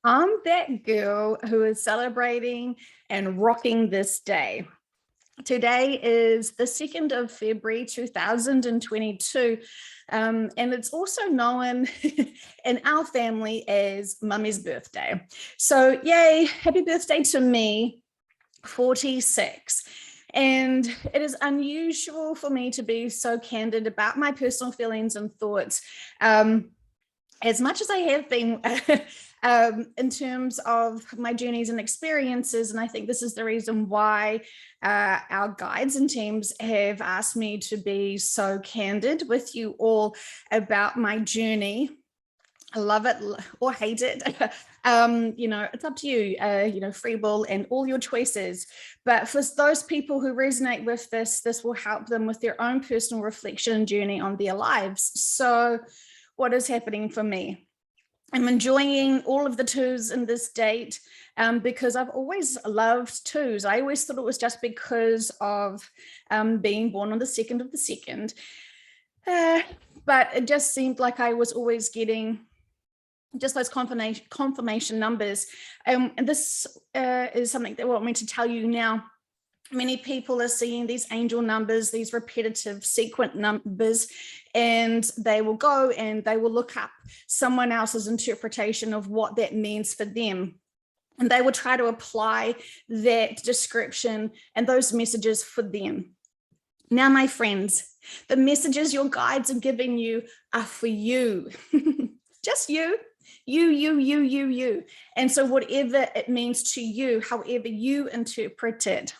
I'm that girl who is celebrating and rocking this day. Today is the 2nd of February 2022, and it's also known in our family as Mummy's birthday. So yay, happy birthday to me, 46. And it is unusual for me to be so candid about my personal feelings and thoughts. As much as I have been in terms of my journeys and experiences, and I think this is the reason why our guides and teams have asked me to be so candid with you all about my journey. I love it or hate it. It's up to you, free will and all your choices. But for those people who resonate with this will help them with their own personal reflection journey on their lives. So what is happening for me? I'm enjoying all of the twos in this date because I've always loved twos. I always thought it was just because of being born on the 2nd of the 2nd. But it just seemed like I was always getting just those confirmation numbers. And this is something that I want me to tell you now. Many people are seeing these angel numbers, these repetitive sequent numbers, and they will go and they will look up someone else's interpretation of what that means for them. And they will try to apply that description and those messages for them. Now, my friends, the messages your guides are giving you are for you, just you. You. And so whatever it means to you, however you interpret it.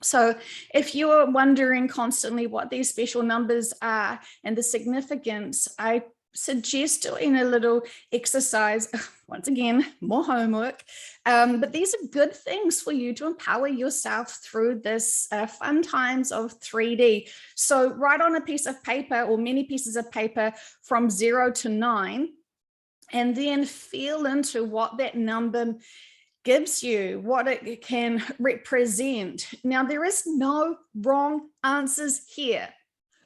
So if you're wondering constantly what these special numbers are and the significance, I suggest doing a little exercise. Once again, more homework, but these are good things for you to empower yourself through this fun times of 3D. So write on a piece of paper or many pieces of paper from 0 to 9, and then feel into what that number gives you, what it can represent. Now, there is no wrong answers here.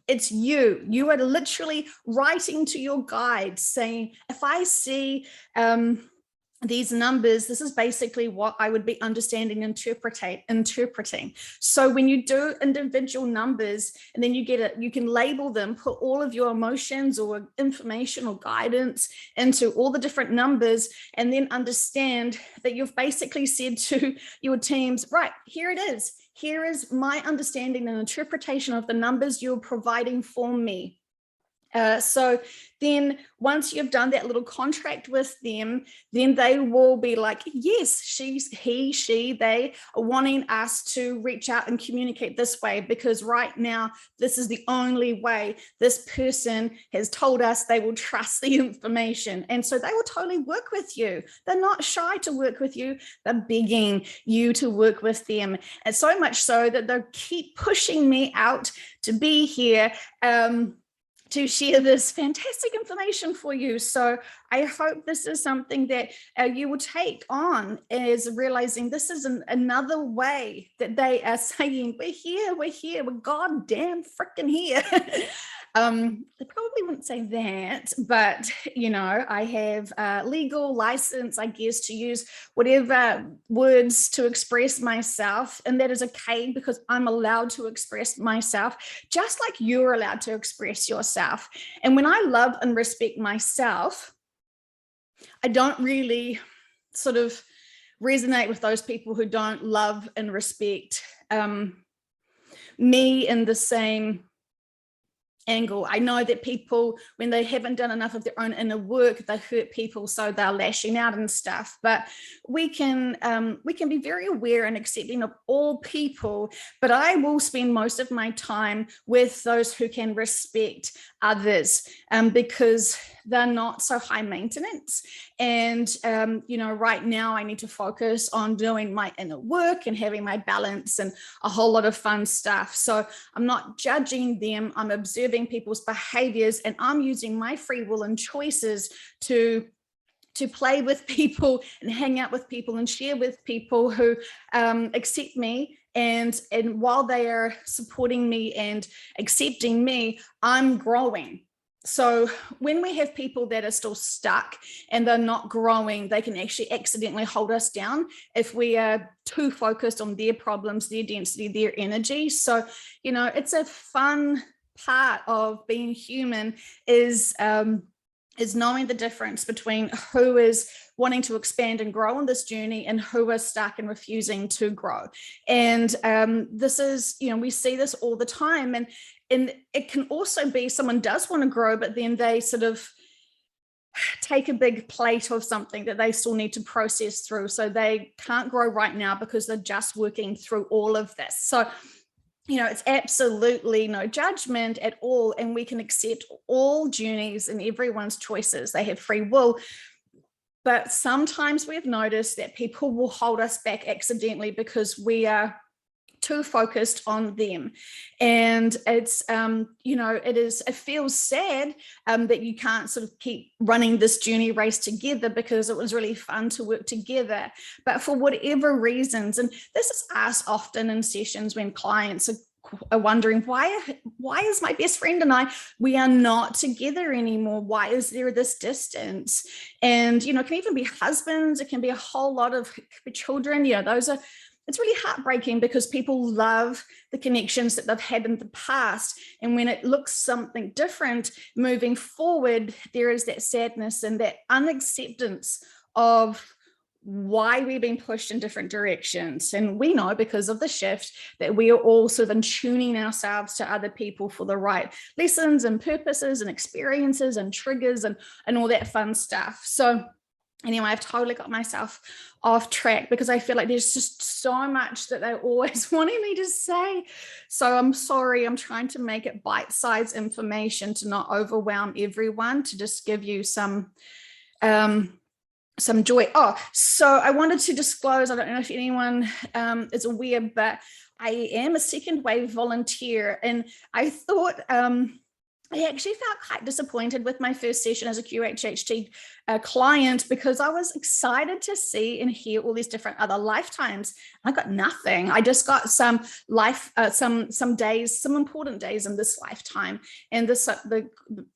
It's you. You are literally writing to your guide saying, if I see these numbers, this is basically what I would be understanding, interpreting. So when you do individual numbers and then you get it, you can label them, put all of your emotions or information or guidance into all the different numbers, and then understand that you've basically said to your teams, right, here it is. Here is my understanding and interpretation of the numbers you're providing for me. So then once you've done that little contract with them, then they will be like, yes, they are wanting us to reach out and communicate this way, because right now, this is the only way this person has told us they will trust the information. And so they will totally work with you. They're not shy to work with you. They're begging you to work with them. And so much so that they'll keep pushing me out to be here, to share this fantastic information for you. So I hope this is something that you will take on as realizing this is another way that they are saying, we're goddamn freaking here. They probably wouldn't say that, but I have legal license, I guess, to use whatever words to express myself, and that is okay because I'm allowed to express myself just like you're allowed to express yourself. And when I love and respect myself, I don't really sort of resonate with those people who don't love and respect me in the same angle. I know that people, when they haven't done enough of their own inner work, they hurt people, so they're lashing out and stuff. But we can be very aware and accepting of all people. But I will spend most of my time with those who can respect others, because they're not so high maintenance. And right now I need to focus on doing my inner work and having my balance and a whole lot of fun stuff. So I'm not judging them. I'm observing people's behaviors, and I'm using my free will and choices to play with people and hang out with people and share with people who accept me. And while they are supporting me and accepting me, I'm growing. So when we have people that are still stuck and they're not growing, they can actually accidentally hold us down if we are too focused on their problems, their density, their energy. So, you know, it's a fun part of being human is knowing the difference between who is wanting to expand and grow on this journey and who are stuck and refusing to grow. And this is, you know, we see this all the time. And it can also be someone does want to grow, but then they sort of take a big plate of something that they still need to process through. So they can't grow right now because they're just working through all of this. So, you know, it's absolutely no judgment at all. And we can accept all journeys and everyone's choices. They have free will. But sometimes we've noticed that people will hold us back accidentally because we are too focused on them. And it's, you know, it feels sad that you can't sort of keep running this journey race together because it was really fun to work together. But for whatever reasons, and this is asked often in sessions when clients are wondering, why is my best friend and we are not together anymore? Why is there this distance? And, you know, it can even be husbands, it can be a whole lot of children, you know, it's really heartbreaking because people love the connections that they've had in the past. And when it looks something different moving forward, there is that sadness and that unacceptance of why we're being pushed in different directions. And we know because of the shift that we are all sort of tuning ourselves to other people for the right lessons and purposes and experiences and triggers and all that fun stuff. So anyway, I've totally got myself off track because I feel like there's just so much that they're always wanting me to say. So I'm sorry, I'm trying to make it bite-sized information to not overwhelm everyone, to just give you some joy. Oh, so I wanted to disclose, I don't know if anyone is aware, but I am a second wave volunteer. And I thought, I actually felt quite disappointed with my first session as a QHHT client because I was excited to see and hear all these different other lifetimes. I got nothing. I just got some days, some important days in this lifetime. And the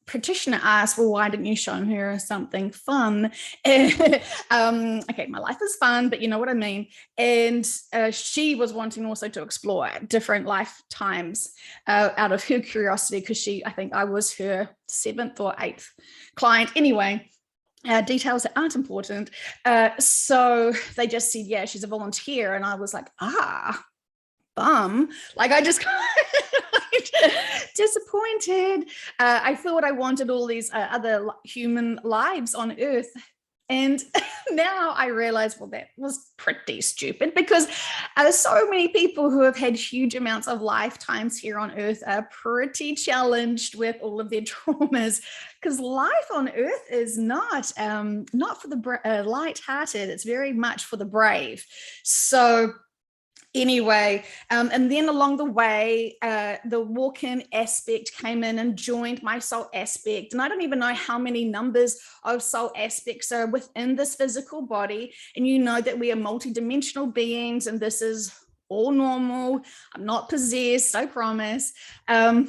practitioner asked, well, why didn't you show her something fun? Okay, my life is fun, but you know what I mean. And she was wanting also to explore different lifetimes out of her curiosity because I think I was her 7th or 8th client. Anyway, details that aren't important. So they just said, yeah, she's a volunteer. And I was like, bum. Like I just disappointed. I thought I wanted all these other human lives on Earth. And now I realize, well, that was pretty stupid because so many people who have had huge amounts of lifetimes here on Earth are pretty challenged with all of their traumas because life on Earth is not for the light-hearted. It's very much for the brave. So anyway, and then along the way, the walk-in aspect came in and joined my soul aspect. And I don't even know how many numbers of soul aspects are within this physical body. And you know that we are multidimensional beings and this is all normal. I'm not possessed, I promise. I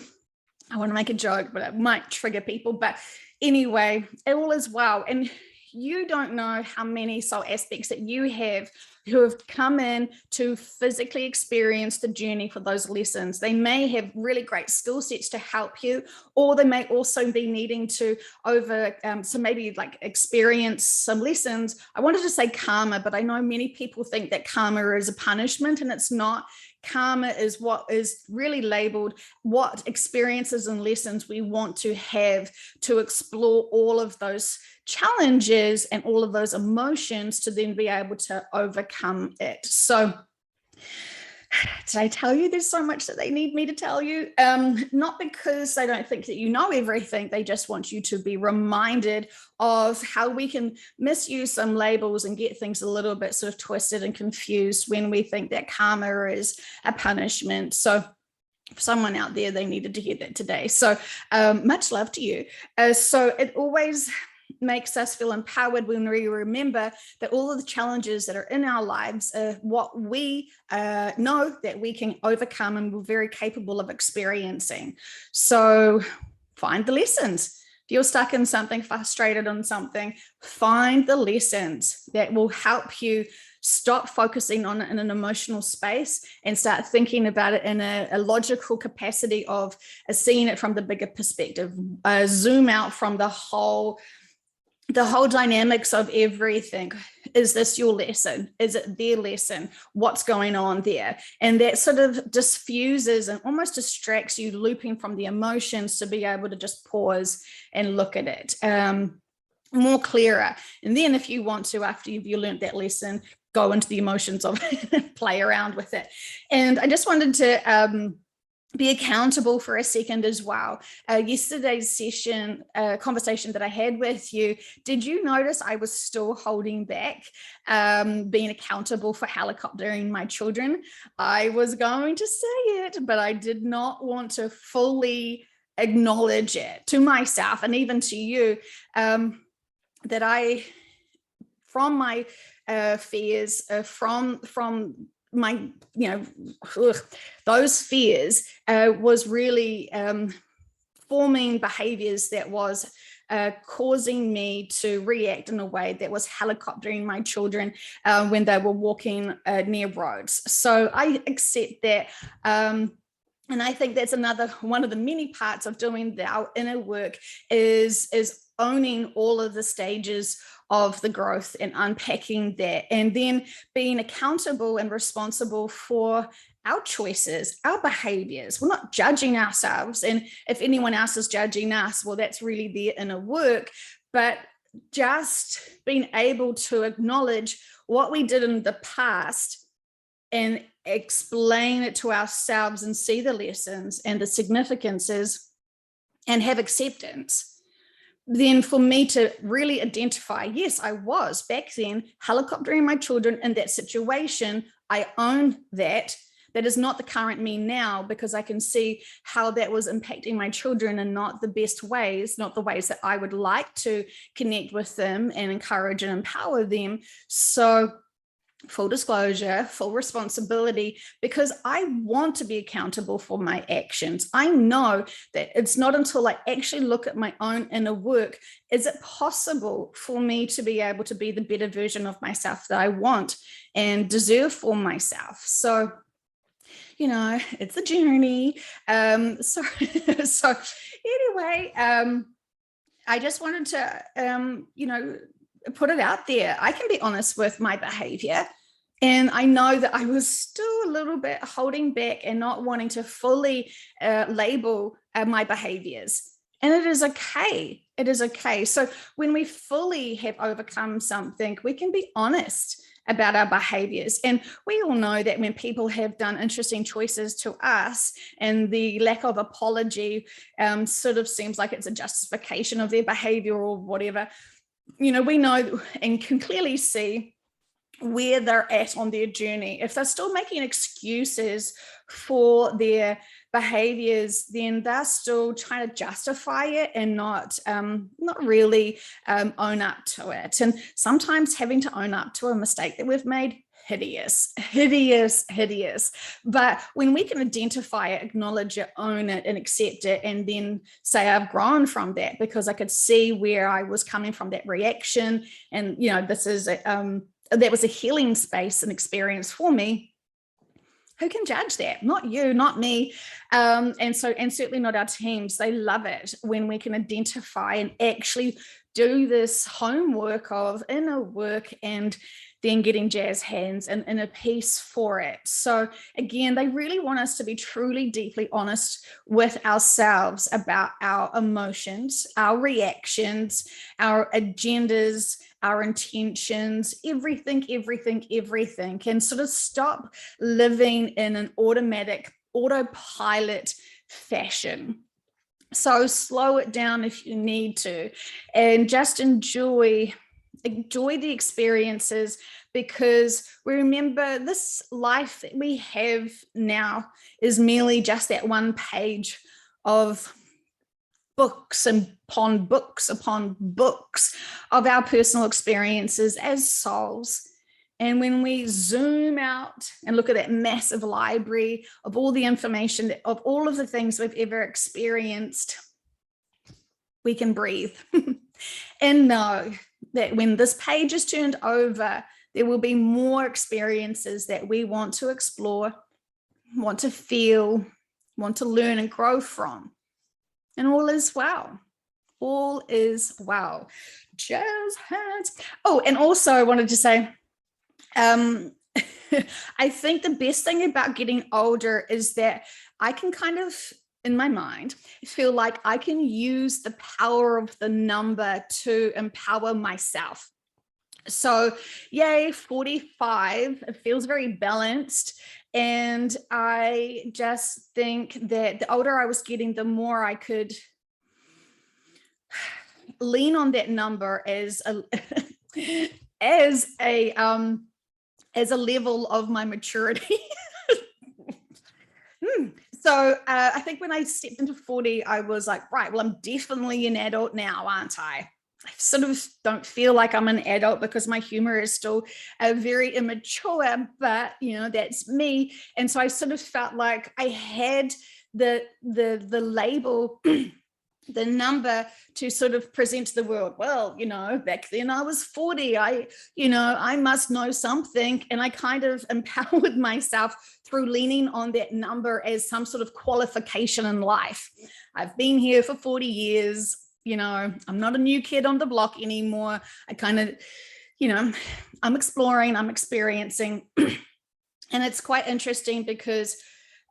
want to make a joke, but it might trigger people. But anyway, all is well. And you don't know how many soul aspects that you have who have come in to physically experience the journey for those lessons. They may have really great skill sets to help you, or they may also be needing to so maybe like experience some lessons. I wanted to say karma, but I know many people think that karma is a punishment, and it's not. Karma is what is really labeled what experiences and lessons we want to have to explore all of those challenges and all of those emotions to then be able to overcome it. So did I tell you there's so much that they need me to tell you? Not because they don't think that you know everything. They just want you to be reminded of how we can misuse some labels and get things a little bit sort of twisted and confused when we think that karma is a punishment. So for someone out there, they needed to hear that today. So much love to you. So it always makes us feel empowered when we remember that all of the challenges that are in our lives are what we know that we can overcome and we're very capable of experiencing. So find the lessons. If you're stuck in something, frustrated on something, find the lessons that will help you stop focusing on it in an emotional space and start thinking about it in a logical capacity of seeing it from the bigger perspective, zoom out from the whole dynamics of everything. Is this your lesson? Is it their lesson? What's going on there? And that sort of diffuses and almost distracts you, looping from the emotions to be able to just pause and look at it more clearer. And then if you want to, after you've learned that lesson, go into the emotions of it, play around with it. And I just wanted to be accountable for a second as well. Yesterday's session, conversation that I had with you, did you notice I was still holding back being accountable for helicoptering my children? I was going to say it, but I did not want to fully acknowledge it to myself and even to you, that I, from my fears, from my, those fears was really forming behaviors that was causing me to react in a way that was helicoptering my children when they were walking near roads. So I accept that. And I think that's another one of the many parts of doing our inner work is owning all of the stages of the growth and unpacking that, and then being accountable and responsible for our choices, our behaviors. We're not judging ourselves. And if anyone else is judging us, well, that's really their inner work. But just being able to acknowledge what we did in the past and explain it to ourselves and see the lessons and the significances and have acceptance. Then for me to really identify, yes, I was back then helicoptering my children in that situation. I own that. That is not the current me now, because I can see how that was impacting my children in not the best ways, not the ways that I would like to connect with them and encourage and empower them. So full disclosure, full responsibility, because I want to be accountable for my actions. I know that it's not until I actually look at my own inner work, is it possible for me to be able to be the better version of myself that I want and deserve for myself. So, it's a journey. So anyway, I just wanted to, put it out there. I can be honest with my behavior. And I know that I was still a little bit holding back and not wanting to fully label my behaviors. And it is okay. It is okay. So when we fully have overcome something, we can be honest about our behaviors. And we all know that when people have done interesting choices to us, and the lack of apology sort of seems like it's a justification of their behavior or whatever, we know and can clearly see where they're at on their journey. If they're still making excuses for their behaviors, then they're still trying to justify it and not really own up to it. And sometimes having to own up to a mistake that we've made, hideous. But when we can identify it, acknowledge it, own it, and accept it, and then say, I've grown from that because I could see where I was coming from, that reaction. And, this is, that was a healing space and experience for me. Who can judge that? Not you, not me. And certainly not our teams. They love it when we can identify and actually do this homework of inner work and then getting jazz hands and inner peace for it. So again, they really want us to be truly, deeply honest with ourselves about our emotions, our reactions, our agendas, our intentions, everything, and sort of stop living in an autopilot fashion. So slow it down if you need to, and just enjoy the experiences, because we remember this life that we have now is merely just that one page of books upon books upon books of our personal experiences as souls. And when we zoom out and look at that massive library of all the information, of all of the things we've ever experienced, we can breathe and know that when this page is turned over, there will be more experiences that we want to explore, want to feel, want to learn and grow from. And all is well. All is well. Jazz hands. Oh, and also I wanted to say, I think the best thing about getting older is that I can kind of, in my mind, feel like I can use the power of the number to empower myself. So yay, 45, it feels very balanced. And I just think that the older I was getting, the more I could lean on that number as a as a level of my maturity. So I think when I stepped into 40, I was like, right, well, I'm definitely an adult now, aren't I? I sort of don't feel like I'm an adult because my humor is still very immature, but that's me. And so I sort of felt like I had the label the number to sort of present to the world. Well, back then I was 40. I must know something. And I kind of empowered myself through leaning on that number as some sort of qualification in life. I've been here for 40 years. I'm not a new kid on the block anymore. I kind of, I'm exploring, I'm experiencing. And it's quite interesting because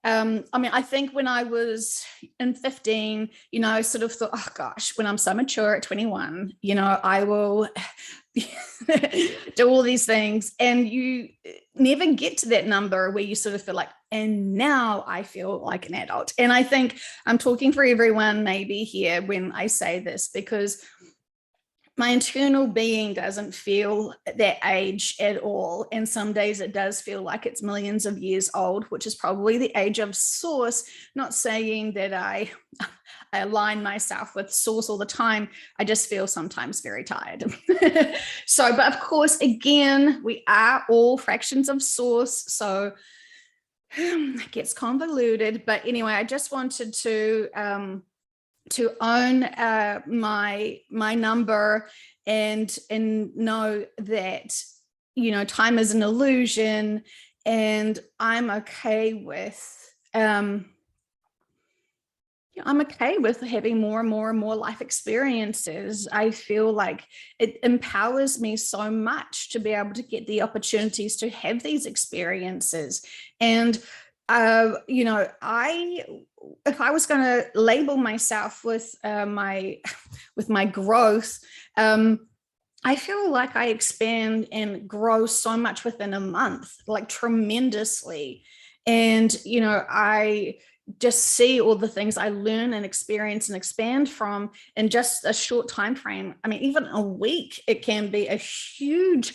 I think when I was in 15, I sort of thought, oh gosh, when I'm so mature at 21, I will do all these things. And you never get to that number where you sort of feel like, and now I feel like an adult. And I think I'm talking for everyone maybe here when I say this, because my internal being doesn't feel that age at all. And some days it does feel like it's millions of years old, which is probably the age of Source. Not saying that I align myself with Source all the time. I just feel sometimes very tired. So, but of course, again, we are all fractions of Source. So it gets convoluted. But anyway, I just wanted to own my number and know that time is an illusion, and I'm okay with having more and more and more life experiences. I feel like it empowers me so much to be able to get the opportunities to have these experiences. And if I was going to label myself with my growth, I feel like I expand and grow so much within a month, like tremendously. And I just see all the things I learn and experience and expand from in just a short time frame. I mean, even a week, it can be a huge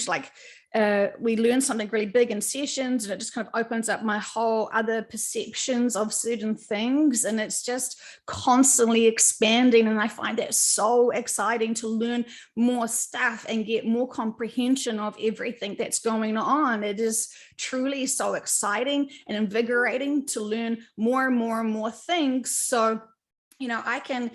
like. We learn something really big in sessions, and it just kind of opens up my whole other perceptions of certain things, and it's just constantly expanding. And I find that so exciting to learn more stuff and get more comprehension of everything that's going on. It is truly so exciting and invigorating to learn more and more and more things. So I can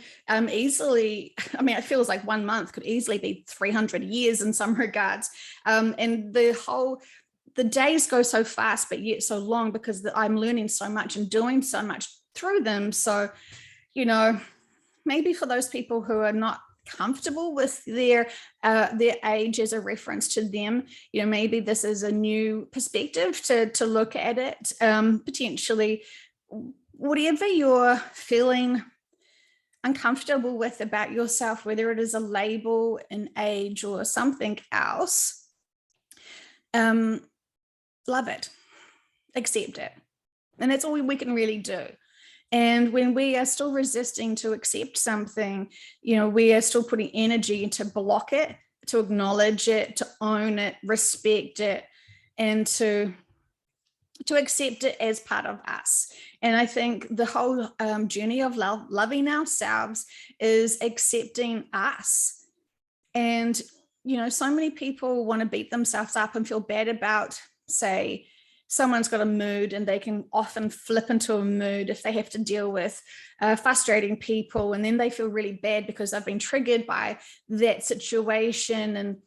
easily, it feels like 1 month could easily be 300 years in some regards. And the days go so fast, but yet so long, because I'm learning so much and doing so much through them. So, maybe for those people who are not comfortable with their age as a reference to them, maybe this is a new perspective to look at it. Potentially, whatever you're feeling uncomfortable with about yourself, whether it is a label, an age, or something else, love it, accept it. And that's all we can really do. And when we are still resisting to accept something, we are still putting energy to block it, to acknowledge it, to own it, respect it, and to accept it as part of us. And I think the whole journey of loving ourselves is accepting us. And, so many people want to beat themselves up and feel bad about, say, someone's got a mood, and they can often flip into a mood if they have to deal with frustrating people, and then they feel really bad because they've been triggered by that situation, and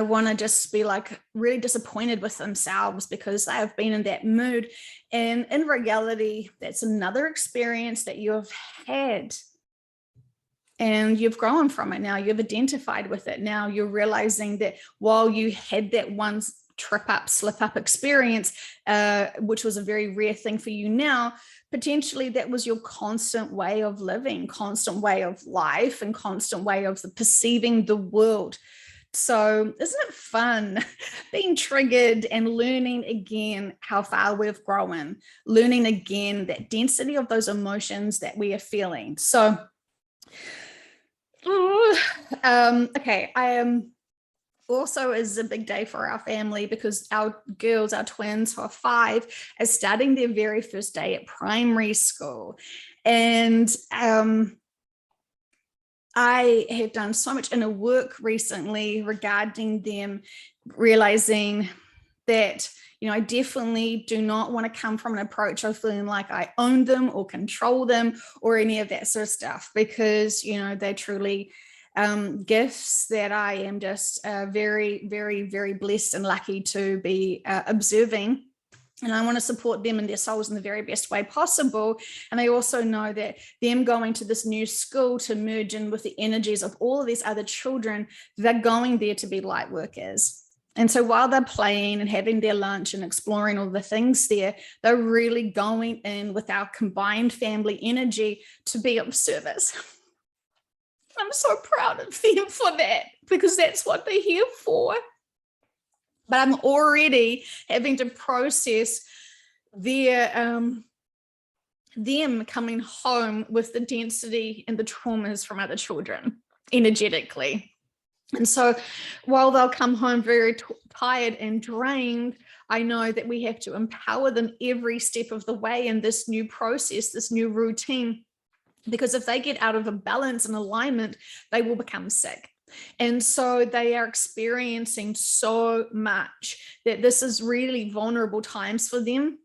want to just be like really disappointed with themselves because they have been in that mood. And in reality, that's another experience that you have had, and you've grown from it. Now you've identified with it. Now you're realizing that while you had that one slip up experience, which was a very rare thing for you now, potentially that was your constant way of living, constant way of life, and constant way of perceiving the world. So isn't it fun being triggered and learning again how far we've grown, learning again that density of those emotions that we are feeling? So, okay, I am also is a big day for our family because our girls, our twins who are 5, are starting their very first day at primary school. And I have done so much inner work recently regarding them, realizing that, I definitely do not want to come from an approach of feeling like I own them or control them or any of that sort of stuff, because, they're truly gifts that I am just very, very, very blessed and lucky to be observing. And I want to support them and their souls in the very best way possible. And I also know that them going to this new school to merge in with the energies of all of these other children, they're going there to be light workers. And so while they're playing and having their lunch and exploring all the things there, they're really going in with our combined family energy to be of service. I'm so proud of them for that, because that's what they're here for. But I'm already having to process their them coming home with the density and the traumas from other children energetically. And so while they'll come home very tired and drained, I know that we have to empower them every step of the way in this new process, this new routine, because if they get out of a balance and alignment, they will become sick. And so they are experiencing so much that this is really vulnerable times for them,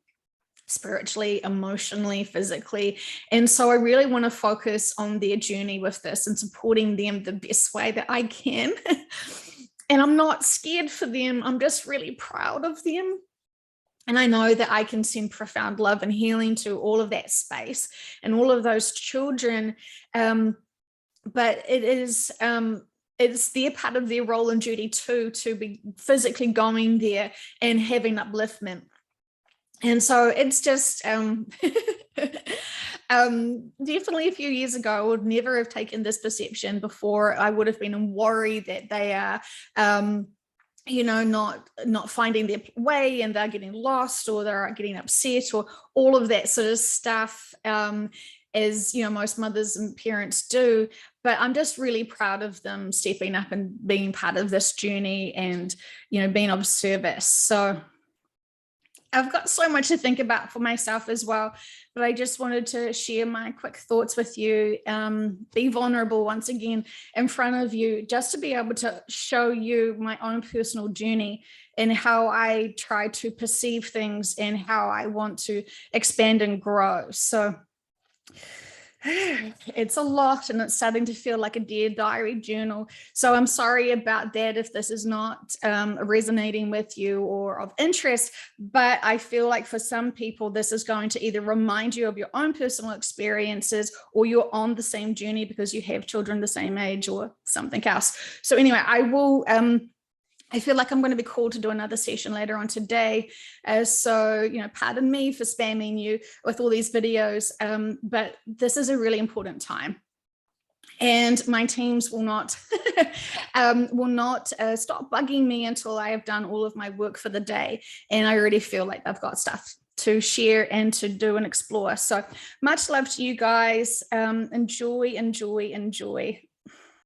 spiritually, emotionally, physically. And so I really want to focus on their journey with this and supporting them the best way that I can. And I'm not scared for them. I'm just really proud of them. And I know that I can send profound love and healing to all of that space and all of those children. But it's their part of their role and duty too, to be physically going there and having upliftment. And so it's just definitely a few years ago, I would never have taken this perception before. I would have been worried that they are not finding their way and they're getting lost or they're getting upset or all of that sort of stuff, as most mothers and parents do. But I'm just really proud of them stepping up and being part of this journey and being of service. So I've got so much to think about for myself as well, but I just wanted to share my quick thoughts with you, be vulnerable once again in front of you, just to be able to show you my own personal journey and how I try to perceive things and how I want to expand and grow. So it's a lot, and it's starting to feel like a Dear Diary journal. So I'm sorry about that if this is not resonating with you or of interest, but I feel like for some people, this is going to either remind you of your own personal experiences, or you're on the same journey because you have children the same age or something else. So anyway, I feel like I'm going to be called to do another session later on today. So, pardon me for spamming you with all these videos, but this is a really important time. And my teams will not stop bugging me until I have done all of my work for the day. And I already feel like I've got stuff to share and to do and explore. So much love to you guys. Enjoy, enjoy, enjoy.